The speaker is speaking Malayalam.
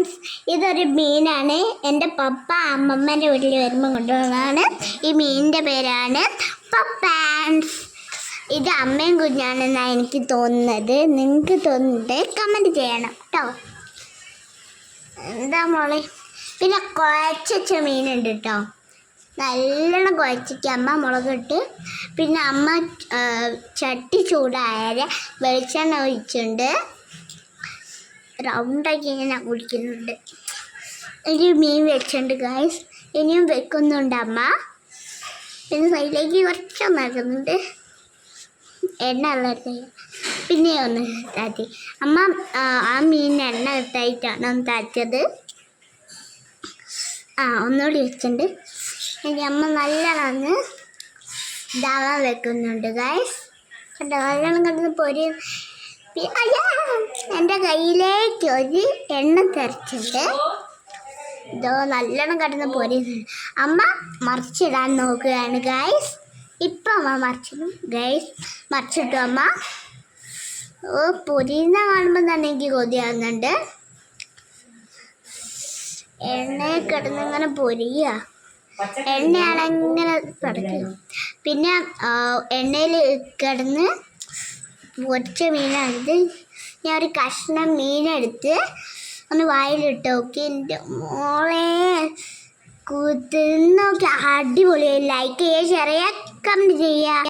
ഫ്രണ്ട്സ്, ഇതൊരു മീനാണ്. എൻ്റെ പപ്പ അമ്മമ്മേൻ്റെ വീട്ടിൽ വരുമ്പോൾ കൊണ്ടുവന്നതാണ്. ഈ മീനിൻ്റെ പേരാണ് പപ്പാൻസ്. ഇത് അമ്മയും കുഞ്ഞാണെന്നാണ് എനിക്ക് തോന്നുന്നത്. നിങ്ങൾക്ക് തോന്നുന്നത് കമൻറ്റ് ചെയ്യണം കേട്ടോ. എന്താ മോളെ, പിന്നെ കുഴച്ച മീനുണ്ട് കേട്ടോ. നല്ലോണം കുഴച്ചിട്ട് അമ്മ മുളകിട്ട്, പിന്നെ അമ്മ ചട്ടി ചൂടായ വെളിച്ചെണ്ണ ഒഴിച്ചുണ്ട് റൗണ്ടാക്കി ഇങ്ങനെ കുടിക്കുന്നുണ്ട്. ഒരു മീൻ വെച്ചിട്ടുണ്ട് ഗായ്സ്, ഇനിയും വെക്കുന്നുണ്ട് അമ്മ. പിന്നെ സൈഡിലേക്ക് കുറച്ച് നടക്കുന്നുണ്ട് എണ്ണ ഉള്ളത്. പിന്നെ ഒന്ന് താത്തി അമ്മ ആ മീനിന് എണ്ണ ഇട്ടായിട്ടാണ് ഒന്ന് താച്ചത്. ഒന്നുകൂടി വെച്ചിട്ടുണ്ട്. ഇനി അമ്മ നല്ലോണം ഇതാവാൻ വെക്കുന്നുണ്ട് ഗായ്സ്. കണ്ടോ, നല്ലോണം കിടന്ന് പൊരി. എൻ്റെ കയ്യിലേക്ക് ഒരു എണ്ണ തെറിച്ചിട്ട് ഇതോ നല്ലോണം കിടന്ന് പൊരിയുന്നുണ്ട്. അമ്മ മറിച്ചിടാൻ നോക്കുകയാണ് ഗായ്സ്. ഇപ്പം അമ്മ മറിച്ചിടും ഗായ്സ്. മറിച്ചിട്ടു അമ്മ. പൊരിയുന്ന കാണുമ്പോൾ തന്നെ എനിക്ക് കൊതിയാകുന്നുണ്ട്. എണ്ണയിൽ കിടന്നിങ്ങനെ പൊരിയുക, എണ്ണയാണിങ്ങനെ പടക്കുക. പിന്നെ എണ്ണയിൽ കിടന്ന് പൊരിച്ച മീനാണിത്. ഞാൻ ഒരു കഷ്ണം മീനെടുത്ത് ഒന്ന് വായിലിട്ട് നോക്കി. എൻ്റെ മോളെ കുതിർന്ന് നോക്കി, അടിപൊളിയായി. ലൈക്ക് ചെയ്യുക, ഷെയർ ചെയ്യുക, കമൻറ്റ് ചെയ്യുക.